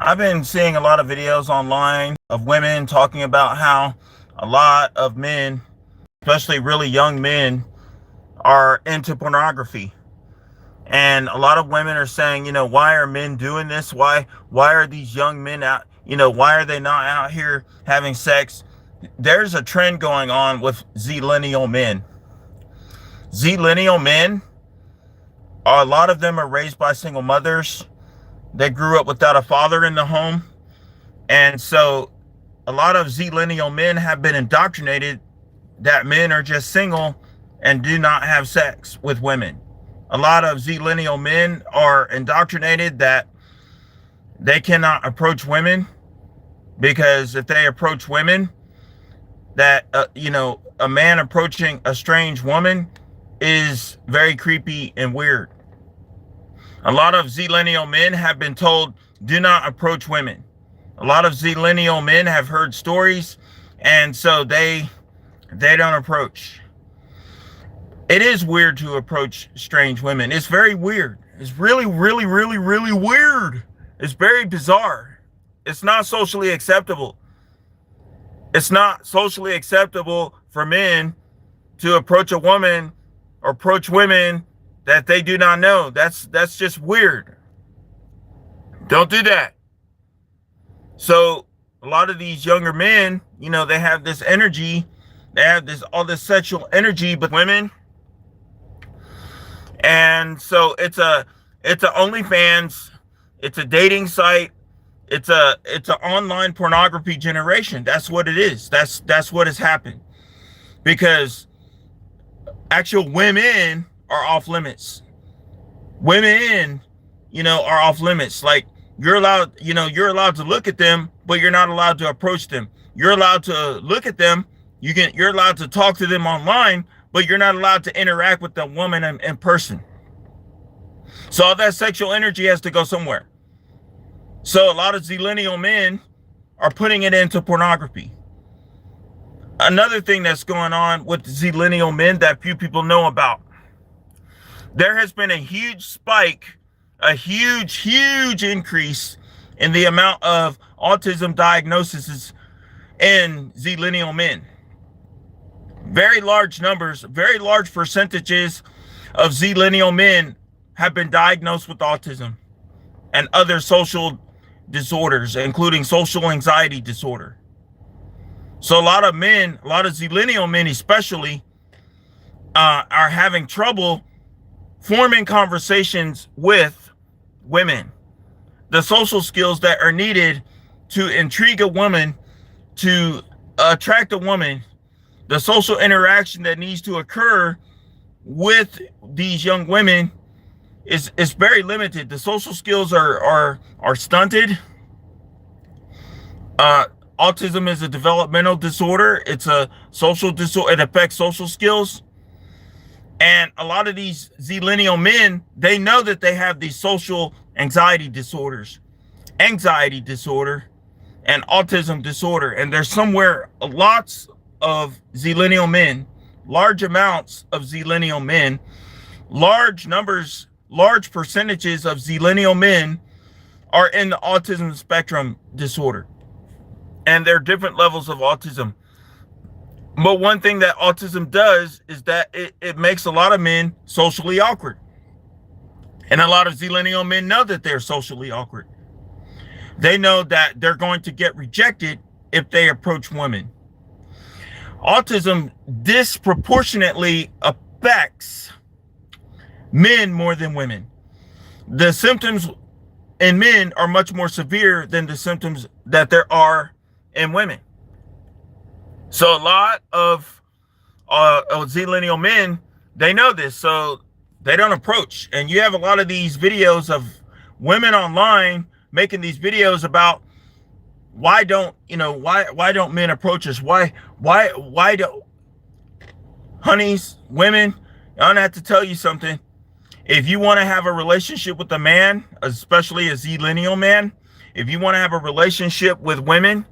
I've been seeing a lot of videos online of women talking about how a lot of men, especially really young men, are into pornography. And a lot of women are saying, why are men doing this? Why are these young men out, why are they not out here having sex? There's a trend going on with zillennial men. Zillennial men, a lot of them are raised by single mothers. They grew up without a father in the home. And so a lot of zillennial men have been indoctrinated that men are just single and do not have sex with women. A lot of zillennial men are indoctrinated that they cannot approach women because if they approach women, that, a man approaching a strange woman is very creepy and weird. A lot of zillennial men have been told, do not approach women. A lot of zillennial men have heard stories, and so they don't approach. It is weird to approach strange women. It's very weird. It's really, really, really, really weird. It's very bizarre. It's not socially acceptable. It's not socially acceptable for men to approach a woman or approach women that they do not know. That's just weird. Don't do that. So a lot of these younger men, they have this energy, they have all this sexual energy with women. And so it's a OnlyFans, it's a dating site, it's an online pornography generation. That's what it is. That's what has happened. Because actual women are off limits. Women, are off limits. Like you're allowed to look at them, but you're not allowed to approach them. You're allowed to look at them. You're allowed to talk to them online, but you're not allowed to interact with the woman in person. So all that sexual energy has to go somewhere. So a lot of zillennial men are putting it into pornography. Another thing that's going on with zillennial men that few people know about. There has been a huge spike, a huge increase in the amount of autism diagnoses in zillennial men. Very large numbers, very large percentages of zillennial men have been diagnosed with autism and other social disorders, including social anxiety disorder. So a lot of zillennial men especially, are having trouble forming conversations with women. The social skills that are needed to intrigue a woman, to attract a woman, the social interaction that needs to occur with these young women is very limited. The social skills are stunted. Autism is a developmental disorder. It's a social disorder. It affects social skills. And a lot of these zillennial men, they know that they have these social anxiety disorders, anxiety disorder, and autism disorder. And there's somewhere lots of zillennial men, large amounts of zillennial men, large numbers, large percentages of zillennial men are in the autism spectrum disorder. And there are different levels of autism. But one thing that autism does is that it makes a lot of men socially awkward. And a lot of zillennial men know that they're socially awkward. They know that they're going to get rejected if they approach women. Autism disproportionately affects men more than women. The symptoms in men are much more severe than the symptoms that there are in women. So a lot of zillennial men, they know this, so they don't approach. And you have a lot of these videos of women online making these videos about why don't men approach us? Why don't, honeys, women, I don't have to tell you something. If you want to have a relationship with a man, especially a zillennial man, if you want to have a relationship with women,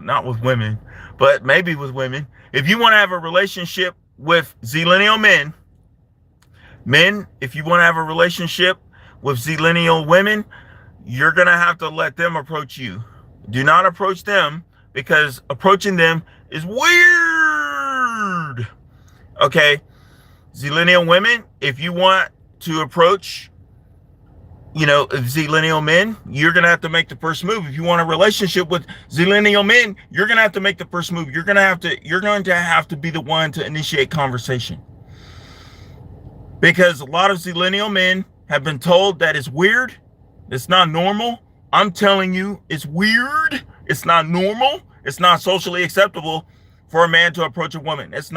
not with women, but maybe with women. If you want to have a relationship with zillennial men, if you want to have a relationship with zillennial women, you're going to have to let them approach you. Do not approach them, because approaching them is weird. Okay? Zillennial women, if you want to approach, zillennial men, you're going to have to make the first move. If you want a relationship with zillennial men, you're going to have to make the first move. You're going to have to be the one to initiate conversation. Because a lot of zillennial men have been told that it's weird. It's not normal. I'm telling you, it's weird. It's not normal. It's not socially acceptable for a man to approach a woman. It's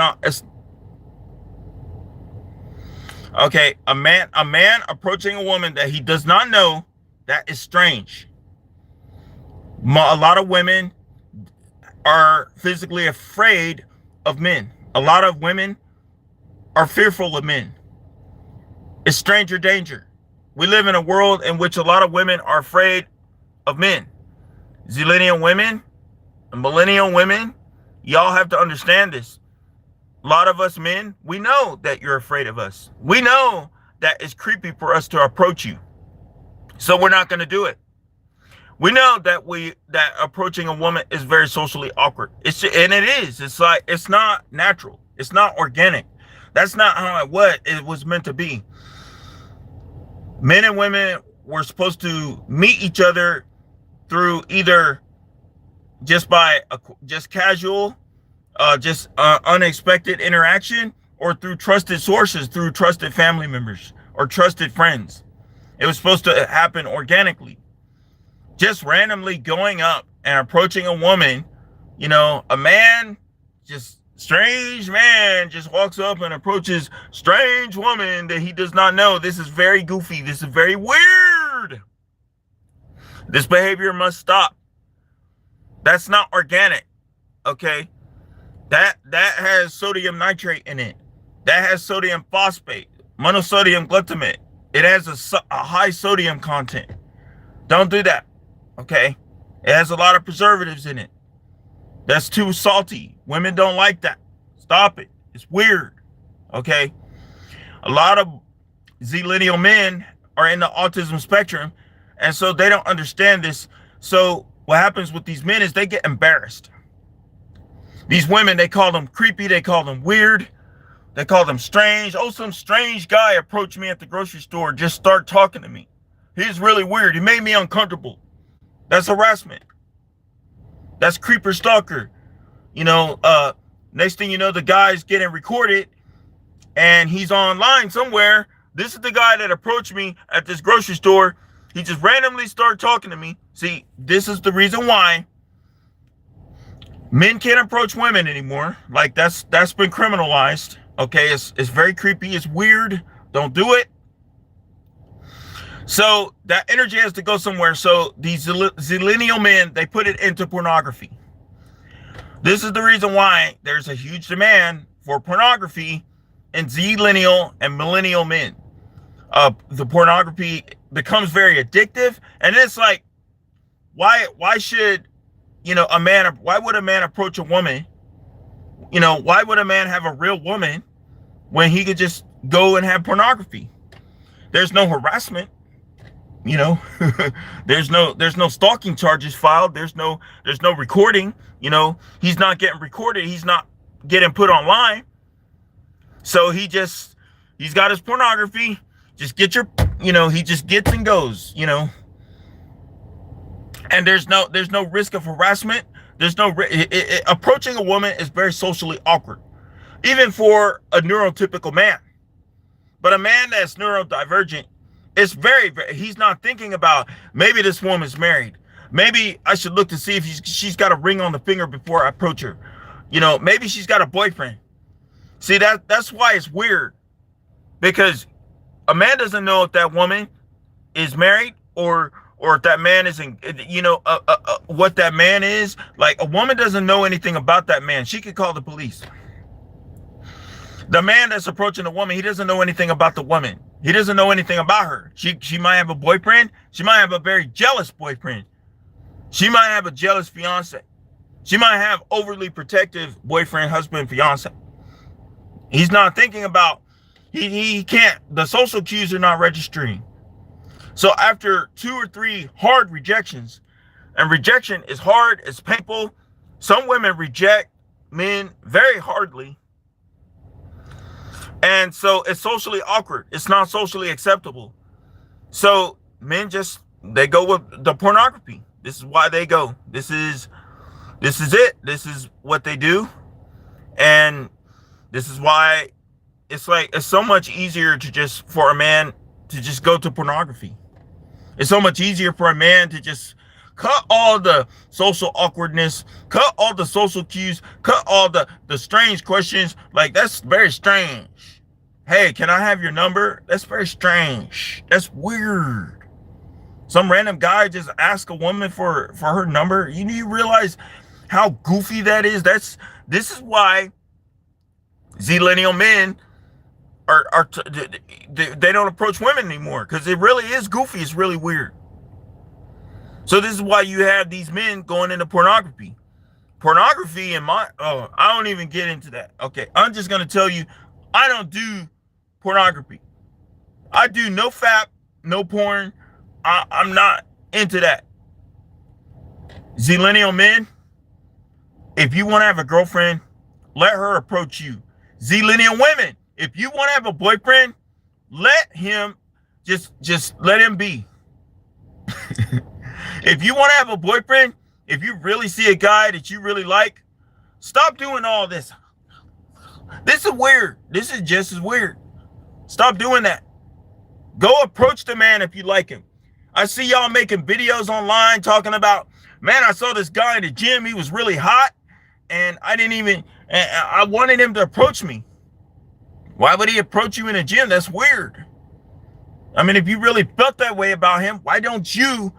okay. A man approaching a woman that he does not know, that is strange. A lot of women are physically afraid of men. A lot of women are fearful of men. It's stranger danger. We live in a world in which a lot of women are afraid of men. Zillennial women and millennial women, y'all have to understand this. A lot of us men, we know that you're afraid of us. We know that it's creepy for us to approach you. So we're not going to do it. We know that approaching a woman is very socially awkward. It's not natural. It's not organic. That's not how it was meant to be. Men and women were supposed to meet each other through either just casual, unexpected interaction, or through trusted sources, through trusted family members or trusted friends. It was supposed to happen organically. Just randomly going up and approaching a woman, a man, strange man just walks up and approaches strange woman that he does not know. This is very goofy. This is very weird. This behavior must stop. That's not organic. Okay? That has sodium nitrate in it. That has sodium phosphate, monosodium glutamate. It has a high sodium content. Don't do that. Okay? It has a lot of preservatives in it. That's too salty. Women don't like that. Stop it. It's weird. Okay? A lot of zillennial men are in the autism spectrum, and so they don't understand this. So what happens with these men is they get embarrassed. These women, they call them creepy. They call them weird. They call them strange. Oh, some strange guy approached me at the grocery store. Just start talking to me. He's really weird. He made me uncomfortable. That's harassment. That's creeper stalker. Next thing you know, the guy's getting recorded and he's online somewhere. This is the guy that approached me at this grocery store. He just randomly started talking to me. See, this is the reason why men can't approach women anymore. Like that's been criminalized. Okay, it's very creepy. It's weird. Don't do it. So that energy has to go somewhere. So these zillennial men, they put it into pornography. This is the reason why there's a huge demand for pornography in zillennial and millennial men. The pornography becomes very addictive, and it's like, why should why would a man approach a woman? Why would a man have a real woman when he could just go and have pornography? There's no harassment. There's no stalking charges filed. There's no recording. He's not getting recorded. He's not getting put online. So he's got his pornography. Just get he just gets and goes, and there's no risk of harassment. There's no, approaching a woman is very socially awkward, even for a neurotypical man. But a man that's neurodivergent, it's very, he's not thinking about, maybe this woman's married. Maybe I should look to see if she's got a ring on the finger before I approach her. Maybe she's got a boyfriend. See, that's why it's weird. Because a man doesn't know if that woman is married or if that man isn't, what that man is. Like, a woman doesn't know anything about that man. She could call the police. The man that's approaching the woman, he doesn't know anything about the woman. He doesn't know anything about her. She might have a boyfriend. She might have a very jealous boyfriend. She might have a jealous fiance. She might have overly protective boyfriend, husband, fiance. He's not thinking about, he can't, the social cues are not registering. So after 2 or 3 hard rejections, and rejection is hard, it's painful. Some women reject men very hardly. And so it's socially awkward. It's not socially acceptable. So men they go with the pornography. This is why they go. This is it. This is what they do. And this is why it's so much easier for a man to just go to pornography. It's so much easier for a man to just cut all the social awkwardness, cut all the social cues, cut all the strange questions. Like, that's very strange. Hey, can I have your number? That's very strange. That's weird. Some random guy just ask a woman for her number. You realize how goofy that is? This is why zillennial men they don't approach women anymore, because it really is goofy. It's really weird. So this is why you have these men going into pornography. Pornography I don't even get into that. Okay, I'm just going to tell you, I don't do pornography. I do no fap, no porn. I'm not into that. Zillennial men, if you want to have a girlfriend, let her approach you. Zillennial women, if you want to have a boyfriend, let him just let him be. If you want to have a boyfriend, if you really see a guy that you really like, stop doing all this. This is weird. This is just as weird. Stop doing that. Go approach the man if you like him. I see y'all making videos online talking about, man, I saw this guy in the gym. He was really hot, and I wanted him to approach me. Why would he approach you in a gym? That's weird. I mean, if you really felt that way about him, why don't you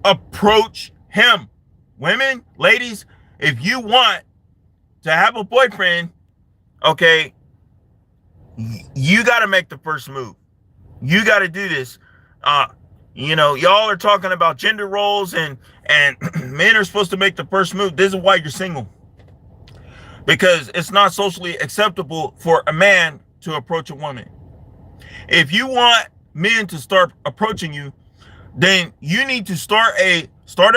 approach him? Women, ladies, if you want to have a boyfriend, okay, you got to make the first move. You got to do this. Y'all are talking about gender roles and men are supposed to make the first move. This is why you're single. Because it's not socially acceptable for a man to approach a woman. If you want men to start approaching you, then you need to start a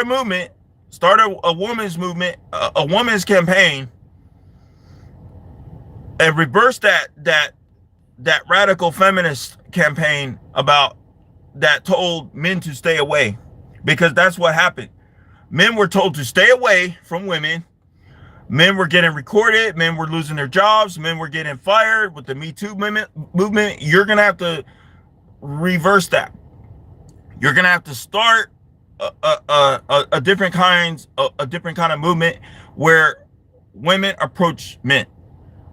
movement, start a woman's movement, a woman's campaign, and reverse that radical feminist campaign that told men to stay away, because that's what happened. Men were told to stay away from women. Men were getting recorded. Men were losing their jobs. Men were getting fired with the Me Too movement. You're going to have to reverse that. You're going to have to start a different kind of movement where women approach men.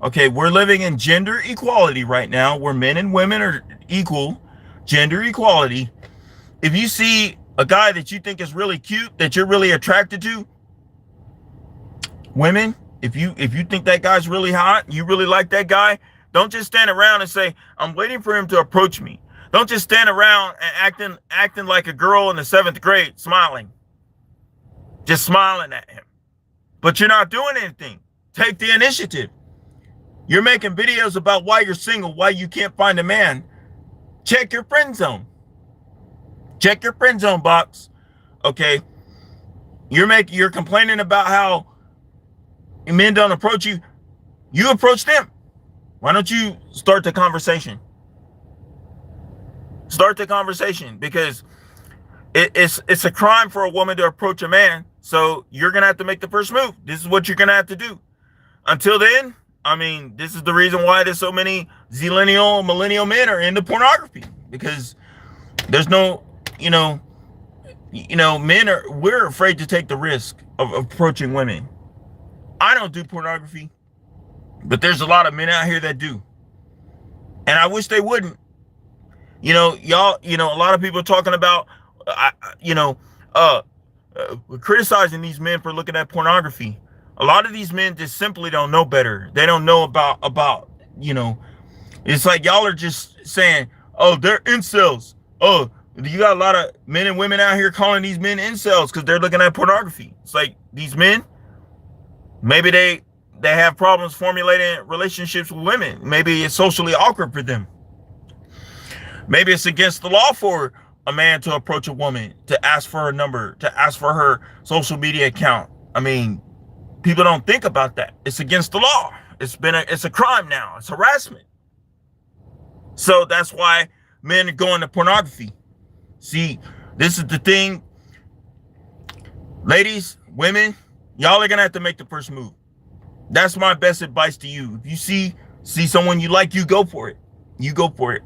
Okay, we're living in gender equality right now, where men and women are equal, gender equality. If you see a guy that you think is really cute, that you're really attracted to, women, if you think that guy's really hot, you really like that guy, don't just stand around and say, I'm waiting for him to approach me. Don't just stand around and acting like a girl in the 7th grade, smiling. Just smiling at him. But you're not doing anything. Take the initiative. You're making videos about why you're single, why you can't find a man. Check your friend zone. Check your friend zone box. Okay. You're complaining about how men don't approach you. You approach them. Why don't you start the conversation? Start the conversation, because it's a crime for a woman to approach a man. So you're going to have to make the first move. This is what you're going to have to do. Until then, I mean, this is the reason why there's so many zillennial, millennial men are into pornography, because there's no, we're afraid to take the risk of approaching women. I don't do pornography, but there's a lot of men out here that do. And I wish they wouldn't. Y'all, a lot of people are talking about, criticizing these men for looking at pornography. A lot of these men just simply don't know better. They don't know about, it's like y'all are just saying, oh, they're incels. Oh, you got a lot of men and women out here calling these men incels because they're looking at pornography. It's like these men, maybe they have problems formulating relationships with women. Maybe it's socially awkward for them. Maybe it's against the law for a man to approach a woman, to ask for her number, to ask for her social media account. I mean, people don't think about that. It's against the law. It's a crime now. It's harassment. So that's why men are going to pornography. See, this is the thing. Ladies, women, y'all are going to have to make the first move. That's my best advice to you. If you see someone you like, you go for it. You go for it.